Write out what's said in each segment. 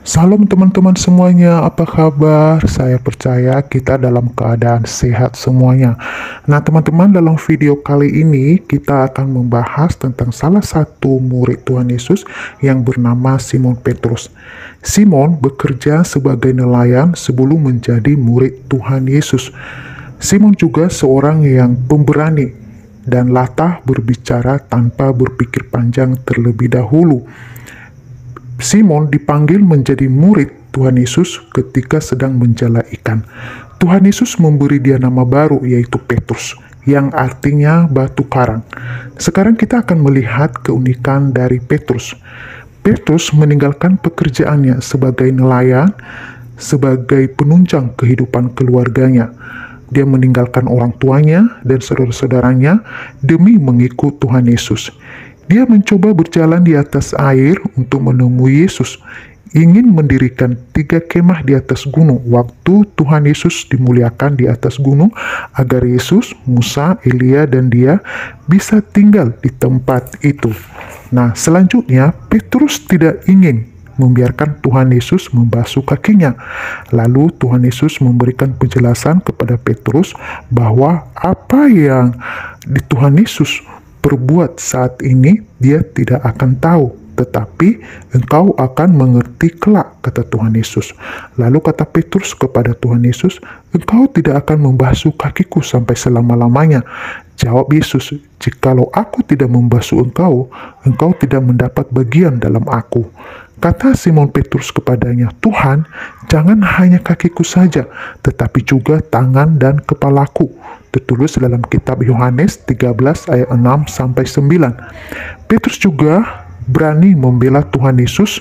Salam teman-teman semuanya, apa kabar? Saya percaya kita dalam keadaan sehat semuanya. Nah teman-teman, dalam video kali ini kita akan membahas tentang salah satu murid Tuhan Yesus yang bernama Simon Petrus. Simon bekerja sebagai nelayan sebelum menjadi murid Tuhan Yesus. Simon juga seorang yang pemberani dan latah berbicara tanpa berpikir panjang terlebih dahulu. Simon dipanggil menjadi murid Tuhan Yesus ketika sedang menjala ikan. Tuhan Yesus memberi dia nama baru, yaitu Petrus, yang artinya batu karang. Sekarang kita akan melihat keunikan dari Petrus. Petrus meninggalkan pekerjaannya sebagai nelayan, sebagai penunjang kehidupan keluarganya. Dia meninggalkan orang tuanya dan saudara-saudaranya demi mengikut Tuhan Yesus. Dia mencoba berjalan di atas air untuk menemui Yesus, ingin mendirikan 3 kemah di atas gunung waktu Tuhan Yesus dimuliakan di atas gunung, agar Yesus, Musa, Elia, dan dia bisa tinggal di tempat itu. Nah, selanjutnya Petrus tidak ingin membiarkan Tuhan Yesus membasuh kakinya. Lalu Tuhan Yesus memberikan penjelasan kepada Petrus bahwa apa yang di Tuhan Yesus perbuat saat ini dia tidak akan tahu, tetapi engkau akan mengerti kelak, kata Tuhan Yesus. Lalu kata Petrus kepada Tuhan Yesus, engkau tidak akan membasuh kakiku sampai selama-lamanya. Jawab Yesus, jikalau aku tidak membasuh engkau, engkau tidak mendapat bagian dalam aku. Kata Simon Petrus kepadanya, Tuhan, jangan hanya kakiku saja, tetapi juga tangan dan kepalaku. Tertulis dalam kitab Yohanes 13 ayat 6-9. Petrus juga berani membela Tuhan Yesus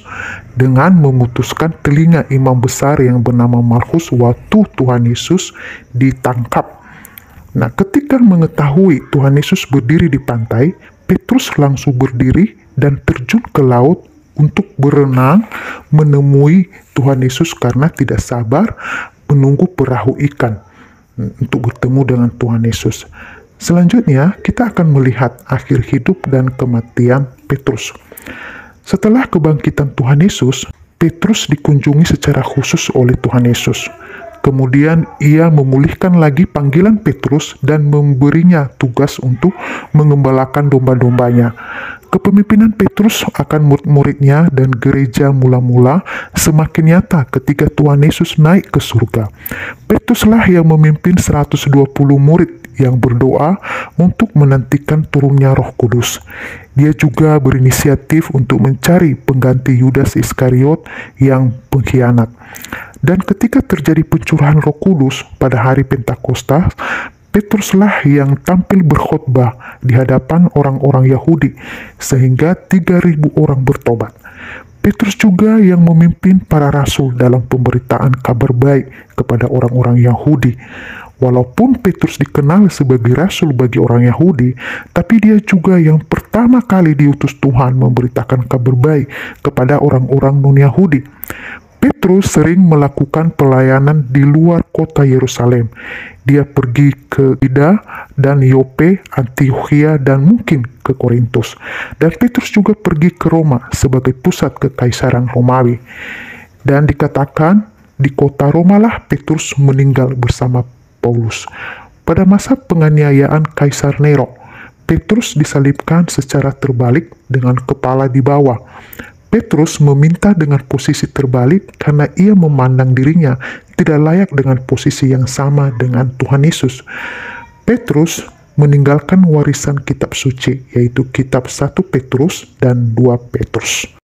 dengan memutuskan telinga imam besar yang bernama Malchus waktu Tuhan Yesus ditangkap. Nah, ketika mengetahui Tuhan Yesus berdiri di pantai, Petrus langsung berdiri dan terjun ke laut untuk berenang menemui Tuhan Yesus karena tidak sabar menunggu perahu ikan untuk bertemu dengan Tuhan Yesus. Selanjutnya, kita akan melihat akhir hidup dan kematian Petrus. Setelah kebangkitan Tuhan Yesus, Petrus dikunjungi secara khusus oleh Tuhan Yesus. Kemudian ia memulihkan lagi panggilan Petrus dan memberinya tugas untuk mengembalakan domba-dombanya. Kepemimpinan Petrus akan murid-muridnya dan gereja mula-mula semakin nyata ketika Tuhan Yesus naik ke surga. Petruslah yang memimpin 120 murid yang berdoa untuk menantikan turunnya Roh Kudus. Dia juga berinisiatif untuk mencari pengganti Yudas Iskariot yang pengkhianat. Dan ketika terjadi pencurahan Roh Kudus pada hari Pentakosta, Petruslah yang tampil berkhotbah di hadapan orang-orang Yahudi sehingga 3.000 orang bertobat. Petrus juga yang memimpin para rasul dalam pemberitaan kabar baik kepada orang-orang Yahudi. Walaupun Petrus dikenal sebagai rasul bagi orang Yahudi, tapi dia juga yang pertama kali diutus Tuhan memberitakan kabar baik kepada orang-orang non-Yahudi. Petrus sering melakukan pelayanan di luar kota Yerusalem. Dia pergi ke Lida dan Yope, Antiokhia, dan mungkin ke Korintus. Dan Petrus juga pergi ke Roma sebagai pusat kekaisaran Romawi. Dan dikatakan di kota Romalah Petrus meninggal bersama Paulus. Pada masa penganiayaan Kaisar Nero, Petrus disalibkan secara terbalik dengan kepala di bawah. Petrus meminta dengan posisi terbalik karena ia memandang dirinya tidak layak dengan posisi yang sama dengan Tuhan Yesus. Petrus meninggalkan warisan kitab suci, yaitu kitab 1 Petrus dan 2 Petrus.